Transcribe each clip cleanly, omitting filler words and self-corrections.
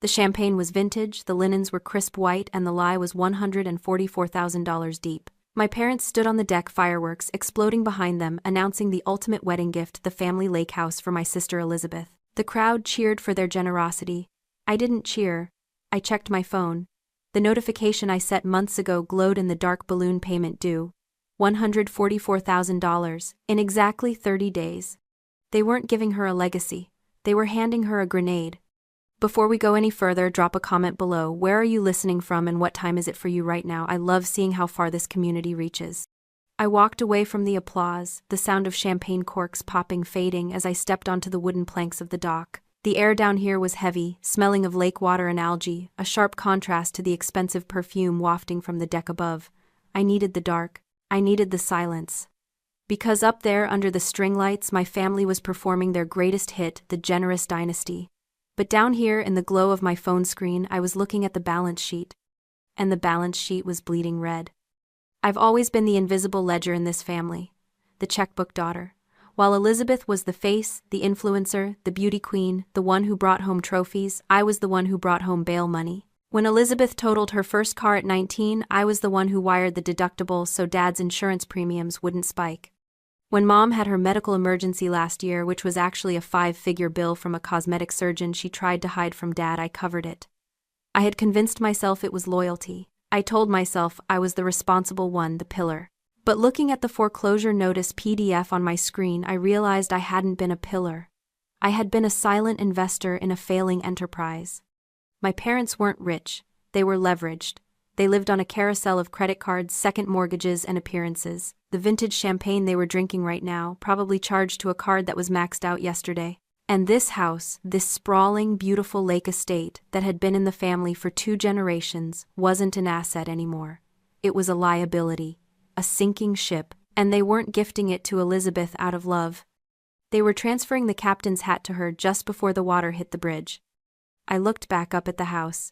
The champagne was vintage, the linens were crisp white, and the lie was $144,000 deep. My parents stood on the deck, fireworks exploding behind them, announcing the ultimate wedding gift, the family lake house for my sister Elizabeth. The crowd cheered for their generosity. I didn't cheer. I checked my phone. The notification I set months ago glowed in the dark. Balloon payment due. $144,000, in exactly 30 days. They weren't giving her a legacy. They were handing her a grenade. Before we go any further, drop a comment below. Where are you listening from and what time is it for you right now? I love seeing how far this community reaches. I walked away from the applause, the sound of champagne corks popping fading as I stepped onto the wooden planks of the dock. The air down here was heavy, smelling of lake water and algae, a sharp contrast to the expensive perfume wafting from the deck above. I needed the dark. I needed the silence. Because up there under the string lights, my family was performing their greatest hit, The Generous Dynasty. But down here in the glow of my phone screen, I was looking at the balance sheet. And the balance sheet was bleeding red. I've always been the invisible ledger in this family, the checkbook daughter. While Elizabeth was the face, the influencer, the beauty queen, the one who brought home trophies, I was the one who brought home bail money. When Elizabeth totaled her first car at 19, I was the one who wired the deductible so Dad's insurance premiums wouldn't spike. When Mom had her medical emergency last year, which was actually a 5-figure bill from a cosmetic surgeon she tried to hide from Dad, I covered it. I had convinced myself it was loyalty. I told myself I was the responsible one, the pillar. But looking at the foreclosure notice PDF on my screen, I realized I hadn't been a pillar. I had been a silent investor in a failing enterprise. My parents weren't rich. They were leveraged. They lived on a carousel of credit cards, second mortgages, and appearances. The vintage champagne they were drinking right now, probably charged to a card that was maxed out yesterday. And this house, this sprawling, beautiful lake estate that had been in the family for 2 generations, wasn't an asset anymore. It was a liability, a sinking ship, and they weren't gifting it to Elizabeth out of love. They were transferring the captain's hat to her just before the water hit the bridge. I looked back up at the house.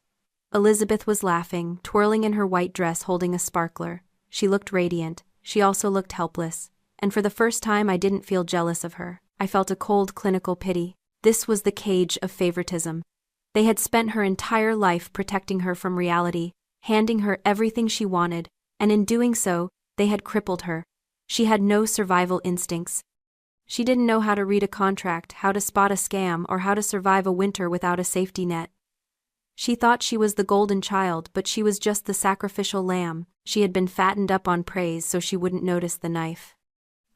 Elizabeth was laughing, twirling in her white dress holding a sparkler. She looked radiant. She also looked helpless. And for the first time I didn't feel jealous of her. I felt a cold clinical pity. This was the cage of favoritism. They had spent her entire life protecting her from reality, handing her everything she wanted, and in doing so, they had crippled her. She had no survival instincts. She didn't know how to read a contract, how to spot a scam, or how to survive a winter without a safety net. She thought she was the golden child, but she was just the sacrificial lamb. She had been fattened up on praise so she wouldn't notice the knife.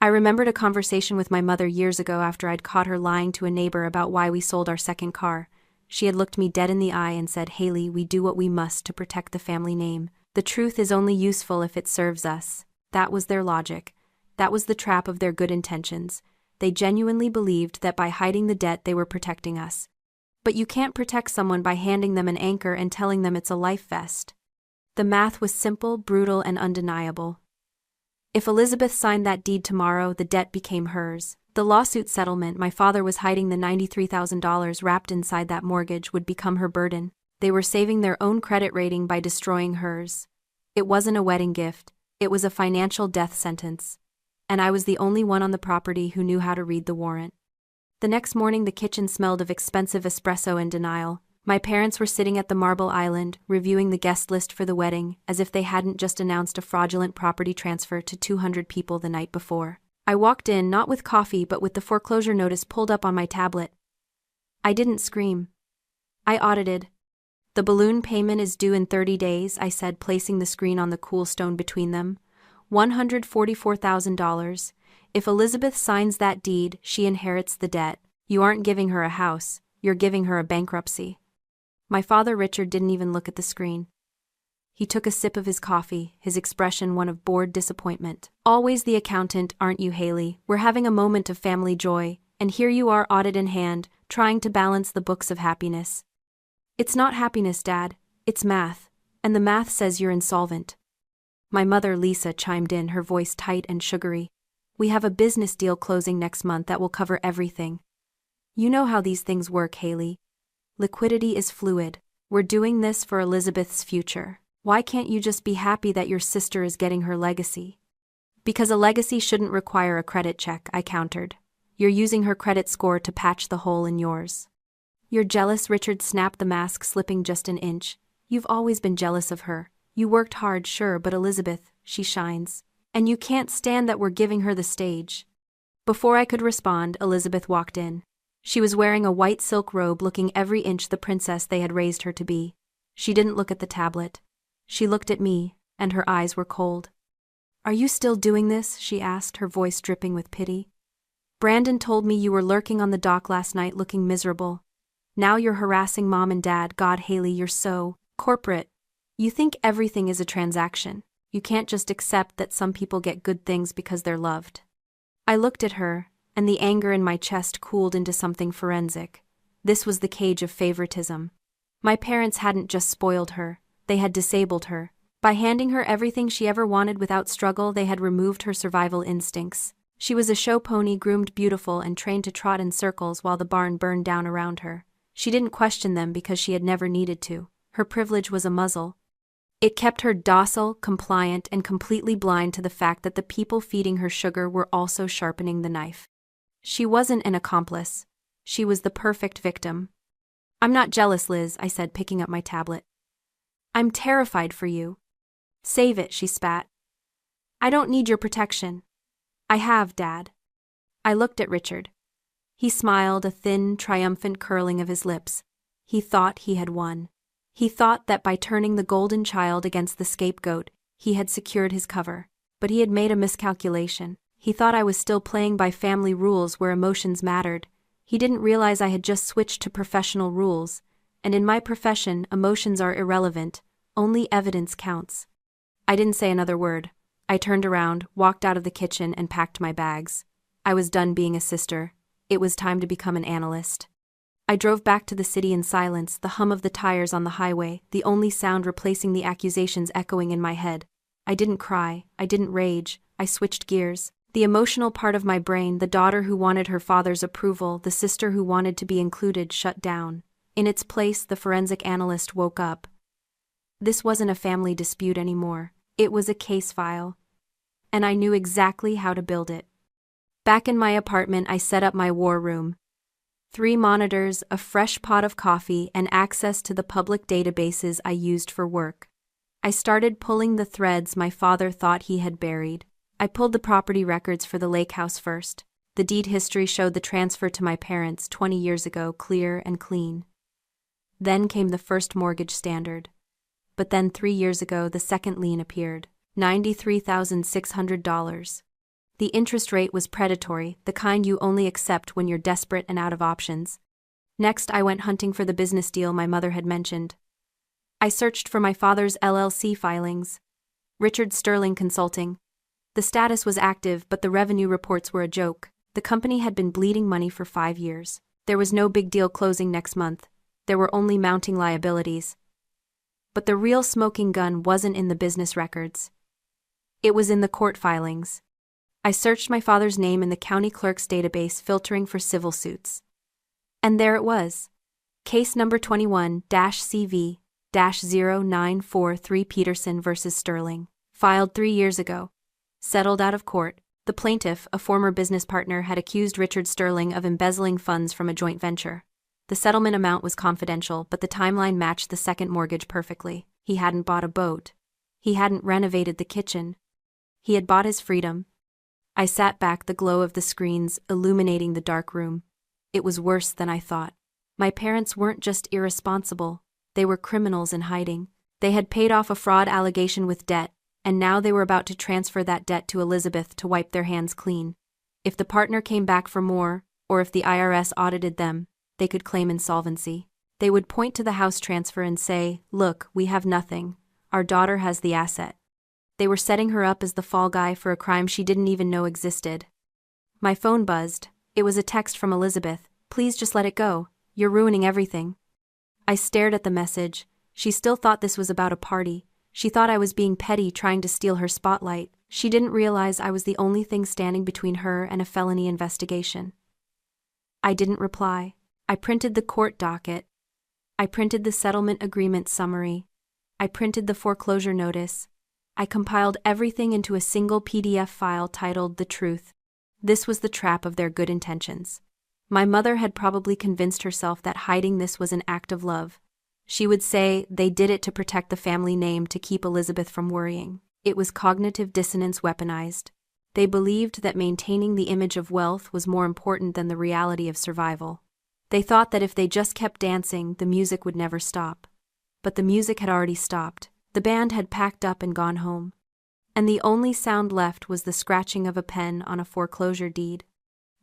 I remembered a conversation with my mother years ago after I'd caught her lying to a neighbor about why we sold our second car. She had looked me dead in the eye and said, "Haley, we do what we must to protect the family name. The truth is only useful if it serves us." That was their logic. That was the trap of their good intentions. They genuinely believed that by hiding the debt they were protecting us. But you can't protect someone by handing them an anchor and telling them it's a life vest. The math was simple, brutal, and undeniable. If Elizabeth signed that deed tomorrow, the debt became hers. The lawsuit settlement my father was hiding, the $93,000 wrapped inside that mortgage, would become her burden. They were saving their own credit rating by destroying hers. It wasn't a wedding gift. It was a financial death sentence. And I was the only one on the property who knew how to read the warrant. The next morning the kitchen smelled of expensive espresso and denial. My parents were sitting at the Marble Island, reviewing the guest list for the wedding, as if they hadn't just announced a fraudulent property transfer to 200 people the night before. I walked in, not with coffee but with the foreclosure notice pulled up on my tablet. I didn't scream. I audited. "The balloon payment is due in 30 days, I said, placing the screen on the cool stone between them. $144,000. If Elizabeth signs that deed, she inherits the debt. You aren't giving her a house, you're giving her a bankruptcy." My father Richard didn't even look at the screen. He took a sip of his coffee, his expression one of bored disappointment. "Always the accountant, aren't you, Haley? We're having a moment of family joy, and here you are, audit in hand, trying to balance the books of happiness." "It's not happiness, Dad. It's math. And the math says you're insolvent." My mother Lisa chimed in, her voice tight and sugary. "We have a business deal closing next month that will cover everything. You know how these things work, Haley. Liquidity is fluid. We're doing this for Elizabeth's future. Why can't you just be happy that your sister is getting her legacy?" "Because a legacy shouldn't require a credit check," I countered. "You're using her credit score to patch the hole in yours." You're jealous, Richard snapped, the mask slipping just an inch. You've always been jealous of her. You worked hard, sure, but Elizabeth, she shines. And you can't stand that we're giving her the stage. Before I could respond, Elizabeth walked in. She was wearing a white silk robe, looking every inch the princess they had raised her to be. She didn't look at the tablet. She looked at me, and her eyes were cold. Are you still doing this? She asked, her voice dripping with pity. Brandon told me you were lurking on the dock last night looking miserable. Now you're harassing Mom and Dad. God, Haley, you're so corporate. You think everything is a transaction. You can't just accept that some people get good things because they're loved. I looked at her, and the anger in my chest cooled into something forensic. This was the cage of favoritism. My parents hadn't just spoiled her, they had disabled her. By handing her everything she ever wanted without struggle, they had removed her survival instincts. She was a show pony, groomed beautiful and trained to trot in circles while the barn burned down around her. She didn't question them because she had never needed to. Her privilege was a muzzle. It kept her docile, compliant, and completely blind to the fact that the people feeding her sugar were also sharpening the knife. She wasn't an accomplice. She was the perfect victim. I'm not jealous, Liz, I said, picking up my tablet. I'm terrified for you. Save it, she spat. I don't need your protection. I have, Dad. I looked at Richard. He smiled, a thin, triumphant curling of his lips. He thought he had won. He thought that by turning the golden child against the scapegoat, he had secured his cover. But he had made a miscalculation. He thought I was still playing by family rules where emotions mattered. He didn't realize I had just switched to professional rules, and in my profession, emotions are irrelevant. Only evidence counts. I didn't say another word. I turned around, walked out of the kitchen, and packed my bags. I was done being a sister. It was time to become an analyst. I drove back to the city in silence, the hum of the tires on the highway, the only sound replacing the accusations echoing in my head. I didn't cry, I didn't rage, I switched gears. The emotional part of my brain, the daughter who wanted her father's approval, the sister who wanted to be included, shut down. In its place, the forensic analyst woke up. This wasn't a family dispute anymore. It was a case file. And I knew exactly how to build it. Back in my apartment, I set up my war room. 3 monitors, a fresh pot of coffee, and access to the public databases I used for work. I started pulling the threads my father thought he had buried. I pulled the property records for the lake house first. The deed history showed the transfer to my parents 20 years ago, clear and clean. Then came the first mortgage standard. But then 3 years ago, the second lien appeared, $93,600. The interest rate was predatory, the kind you only accept when you're desperate and out of options. Next, I went hunting for the business deal my mother had mentioned. I searched for my father's LLC filings. Richard Sterling Consulting. The status was active, but the revenue reports were a joke. The company had been bleeding money for 5 years. There was no big deal closing next month. There were only mounting liabilities. But the real smoking gun wasn't in the business records. It was in the court filings. I searched my father's name in the county clerk's database, filtering for civil suits. And there it was. Case number 21-CV-0943 Peterson versus Sterling. Filed 3 years ago. Settled out of court. The plaintiff, a former business partner, had accused Richard Sterling of embezzling funds from a joint venture. The settlement amount was confidential, but the timeline matched the second mortgage perfectly. He hadn't bought a boat. He hadn't renovated the kitchen. He had bought his freedom. I sat back, the glow of the screens illuminating the dark room. It was worse than I thought. My parents weren't just irresponsible. They were criminals in hiding. They had paid off a fraud allegation with debt, and now they were about to transfer that debt to Elizabeth to wipe their hands clean. If the partner came back for more, or if the IRS audited them, they could claim insolvency. They would point to the house transfer and say, "Look, we have nothing. Our daughter has the asset." They were setting her up as the fall guy for a crime she didn't even know existed. My phone buzzed. It was a text from Elizabeth. "Please just let it go. You're ruining everything." I stared at the message. She still thought this was about a party. She thought I was being petty, trying to steal her spotlight. She didn't realize I was the only thing standing between her and a felony investigation. I didn't reply. I printed the court docket. I printed the settlement agreement summary. I printed the foreclosure notice. I compiled everything into a single PDF file titled The Truth. This was the trap of their good intentions. My mother had probably convinced herself that hiding this was an act of love. She would say they did it to protect the family name, to keep Elizabeth from worrying. It was cognitive dissonance weaponized. They believed that maintaining the image of wealth was more important than the reality of survival. They thought that if they just kept dancing, the music would never stop. But the music had already stopped. The band had packed up and gone home. And the only sound left was the scratching of a pen on a foreclosure deed.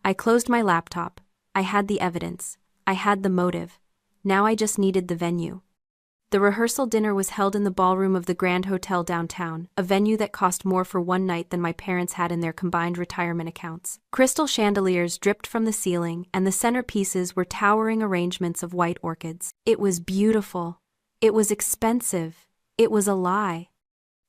I closed my laptop. I had the evidence. I had the motive. Now I just needed the venue. The rehearsal dinner was held in the ballroom of the Grand Hotel downtown, a venue that cost more for one night than my parents had in their combined retirement accounts. Crystal chandeliers dripped from the ceiling, and the centerpieces were towering arrangements of white orchids. It was beautiful. It was expensive. It was a lie.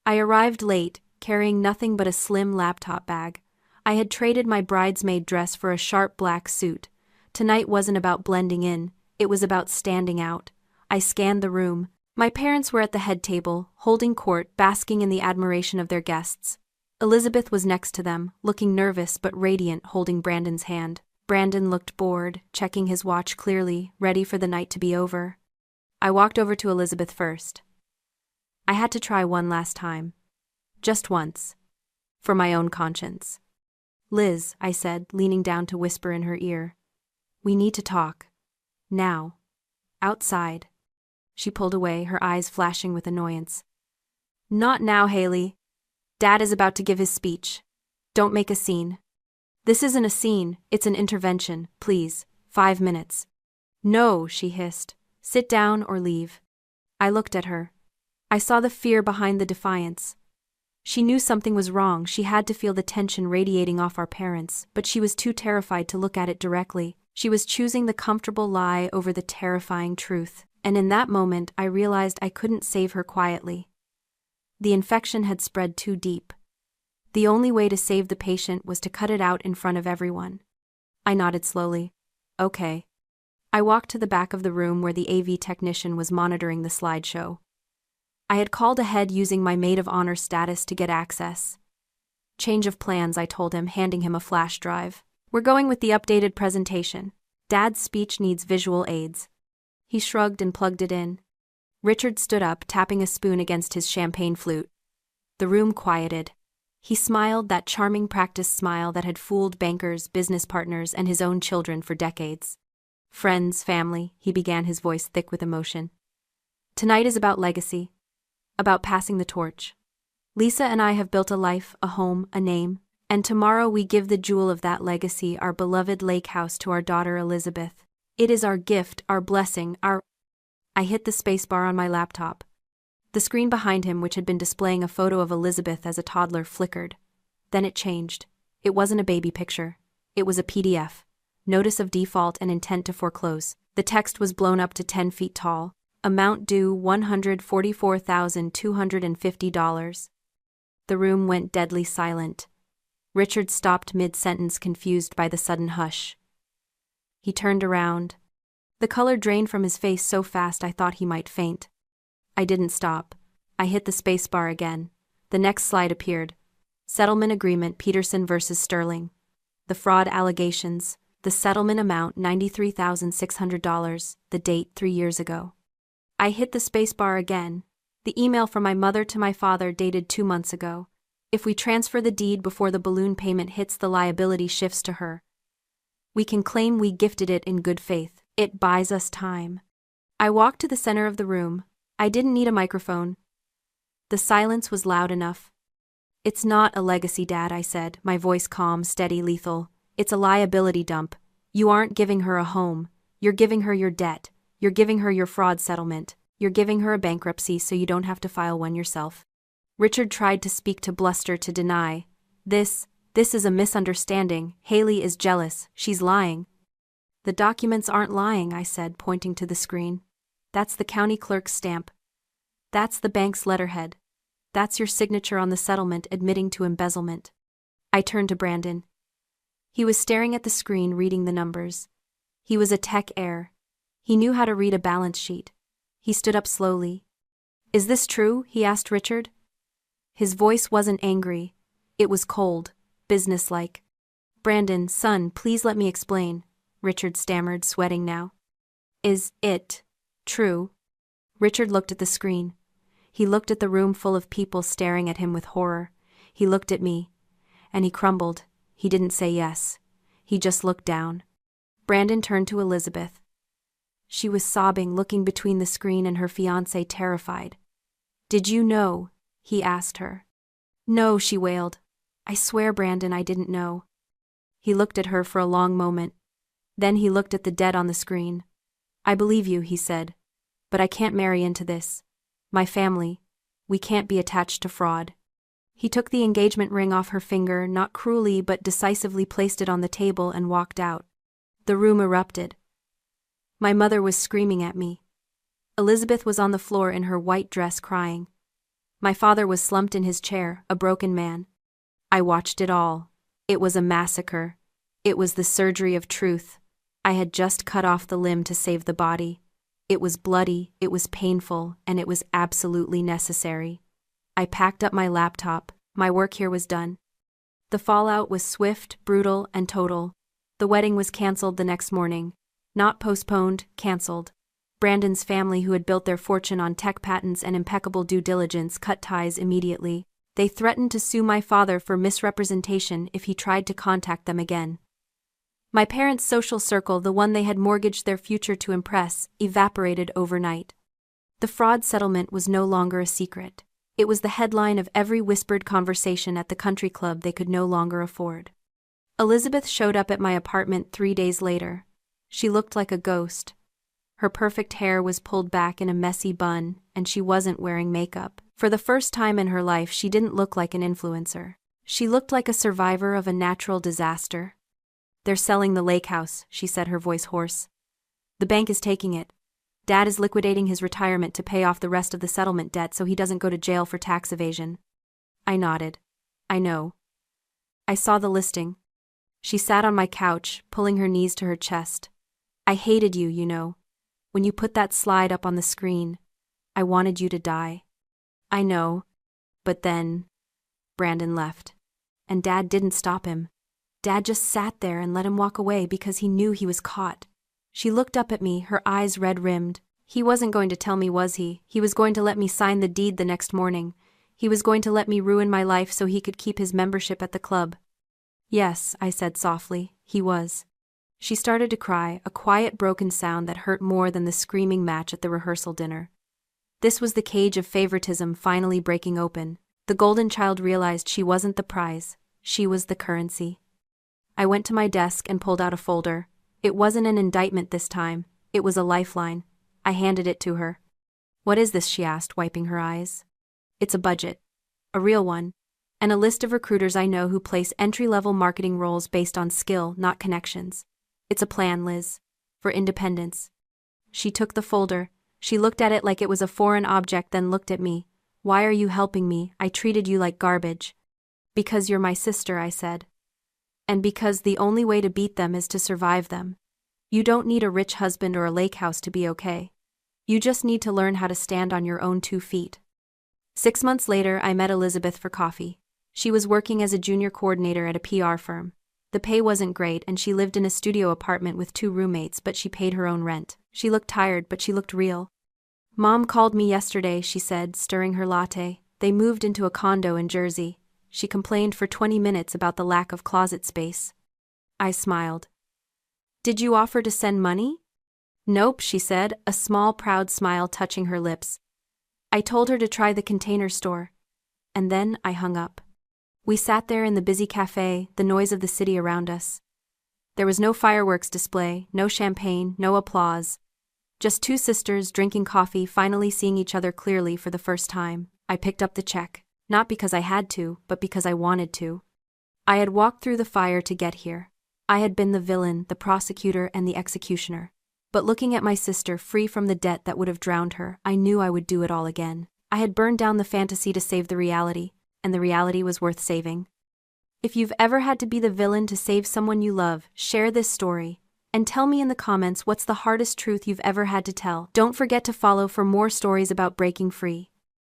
I arrived late, carrying nothing but a slim laptop bag. I had traded my bridesmaid dress for a sharp black suit. Tonight wasn't about blending in, it was about standing out. I scanned the room. My parents were at the head table, holding court, basking in the admiration of their guests. Elizabeth was next to them, looking nervous but radiant, holding Brandon's hand. Brandon looked bored, checking his watch clearly, ready for the night to be over. I walked over to Elizabeth first. I had to try one last time. Just once. For my own conscience. "Liz," I said, leaning down to whisper in her ear. "We need to talk. Now. Outside." She pulled away, her eyes flashing with annoyance. "Not now, Haley. Dad is about to give his speech. Don't make a scene." "This isn't a scene, it's an intervention, please. 5 minutes." "No," she hissed. "Sit down or leave." I looked at her. I saw the fear behind the defiance. She knew something was wrong. She had to feel the tension radiating off our parents, but she was too terrified to look at it directly. She was choosing the comfortable lie over the terrifying truth. And in that moment, I realized I couldn't save her quietly. The infection had spread too deep. The only way to save the patient was to cut it out in front of everyone. I nodded slowly. "Okay." I walked to the back of the room where the AV technician was monitoring the slideshow. I had called ahead using my maid of honor status to get access. "Change of plans," I told him, handing him a flash drive. "We're going with the updated presentation. Dad's speech needs visual aids." He shrugged and plugged it in. Richard stood up, tapping a spoon against his champagne flute. The room quieted. He smiled, that charming practice smile that had fooled bankers, business partners, and his own children for decades. "Friends, family," he began, his voice thick with emotion. "Tonight is about legacy. About passing the torch. Lisa and I have built a life, a home, a name, and tomorrow we give the jewel of that legacy, our beloved lake house, to our daughter Elizabeth. It is our gift, our blessing, our—" I hit the spacebar on my laptop. The screen behind him, which had been displaying a photo of Elizabeth as a toddler, flickered. Then it changed. It wasn't a baby picture. It was a PDF. Notice of default and intent to foreclose. The text was blown up to 10 feet tall. Amount due $144,250. The room went deadly silent. Richard stopped mid-sentence, confused by the sudden hush. He turned around. The color drained from his face so fast I thought he might faint. I didn't stop. I hit the spacebar again. The next slide appeared. Settlement agreement, Peterson versus Sterling. The fraud allegations. The settlement amount, $93,600. The date, 3 years ago. I hit the spacebar again. The email from my mother to my father, dated 2 months ago. If we transfer the deed before the balloon payment hits, the liability shifts to her. We can claim we gifted it in good faith. It buys us time. I walked to the center of the room. I didn't need a microphone. The silence was loud enough. "It's not a legacy, Dad," I said, my voice calm, steady, lethal. "It's a liability dump. You aren't giving her a home. You're giving her your debt. You're giving her your fraud settlement. You're giving her a bankruptcy so you don't have to file one yourself." Richard tried to speak, to bluster, to deny. This is a misunderstanding. Haley is jealous. She's lying." "The documents aren't lying," I said, pointing to the screen. "That's the county clerk's stamp. That's the bank's letterhead. That's your signature on the settlement admitting to embezzlement." I turned to Brandon. He was staring at the screen, reading the numbers. He was a tech heir. He knew how to read a balance sheet. He stood up slowly. "Is this true?" he asked Richard. His voice wasn't angry. It was cold, businesslike. "Brandon, son, please let me explain. Richard stammered, sweating now. Is it true? Richard looked at the screen. He looked at the room full of people staring at him with horror. He looked at me. And he crumbled. He didn't say yes. He just looked down. Brandon turned to Elizabeth. She was sobbing, looking between the screen and her fiancé, terrified. Did you know? He asked her. No, she wailed. I swear, Brandon, I didn't know. He looked at her for a long moment. Then he looked at the dead on the screen. I believe you, he said. But I can't marry into this. My family. We can't be attached to fraud. He took the engagement ring off her finger, not cruelly but decisively placed it on the table and walked out. The room erupted. My mother was screaming at me. Elizabeth was on the floor in her white dress crying. My father was slumped in his chair, a broken man. I watched it all. It was a massacre. It was the surgery of truth. I had just cut off the limb to save the body. It was bloody, it was painful, and it was absolutely necessary. I packed up my laptop. My work here was done. The fallout was swift, brutal, and total. The wedding was canceled the next morning. Not postponed, canceled. Brandon's family, who had built their fortune on tech patents and impeccable due diligence, cut ties immediately. They threatened to sue my father for misrepresentation if he tried to contact them again. My parents' social circle, the one they had mortgaged their future to impress, evaporated overnight. The fraud settlement was no longer a secret. It was the headline of every whispered conversation at the country club they could no longer afford. Elizabeth showed up at my apartment 3 days later. She looked like a ghost. Her perfect hair was pulled back in a messy bun, and she wasn't wearing makeup. For the first time in her life, she didn't look like an influencer. She looked like a survivor of a natural disaster. They're selling the lake house, she said, her voice hoarse. The bank is taking it. Dad is liquidating his retirement to pay off the rest of the settlement debt so he doesn't go to jail for tax evasion. I nodded. I know. I saw the listing. She sat on my couch, pulling her knees to her chest. I hated you, you know. When you put that slide up on the screen, I wanted you to die. I know. But then, Brandon left. And Dad didn't stop him. Dad just sat there and let him walk away because he knew he was caught. She looked up at me, her eyes red-rimmed. He wasn't going to tell me, was he? He was going to let me sign the deed the next morning. He was going to let me ruin my life so he could keep his membership at the club. Yes, I said softly, he was. She started to cry, a quiet, broken sound that hurt more than the screaming match at the rehearsal dinner. This was the cage of favoritism finally breaking open. The golden child realized she wasn't the prize, she was the currency. I went to my desk and pulled out a folder. It wasn't an indictment this time, it was a lifeline. I handed it to her. What is this? She asked, wiping her eyes. It's a budget. A real one. And a list of recruiters I know who place entry-level marketing roles based on skill, not connections. It's a plan, Liz. For independence. She took the folder. She looked at it like it was a foreign object, then looked at me. Why are you helping me? I treated you like garbage. Because you're my sister, I said. And because the only way to beat them is to survive them. You don't need a rich husband or a lake house to be okay. You just need to learn how to stand on your own 2 feet. 6 months later, I met Elizabeth for coffee. She was working as a junior coordinator at a PR firm. The pay wasn't great, and she lived in a studio apartment with 2 roommates, but she paid her own rent. She looked tired, but she looked real. Mom called me yesterday, she said, stirring her latte. They moved into a condo in Jersey. She complained for 20 minutes about the lack of closet space. I smiled. Did you offer to send money? Nope, she said, a small, proud smile touching her lips. I told her to try the Container Store. And then I hung up. We sat there in the busy cafe, the noise of the city around us. There was no fireworks display, no champagne, no applause. Just 2 sisters drinking coffee, finally seeing each other clearly for the first time. I picked up the check. Not because I had to, but because I wanted to. I had walked through the fire to get here. I had been the villain, the prosecutor, and the executioner. But looking at my sister, free from the debt that would have drowned her, I knew I would do it all again. I had burned down the fantasy to save the reality, and the reality was worth saving. If you've ever had to be the villain to save someone you love, share this story. And tell me in the comments what's the hardest truth you've ever had to tell. Don't forget to follow for more stories about breaking free.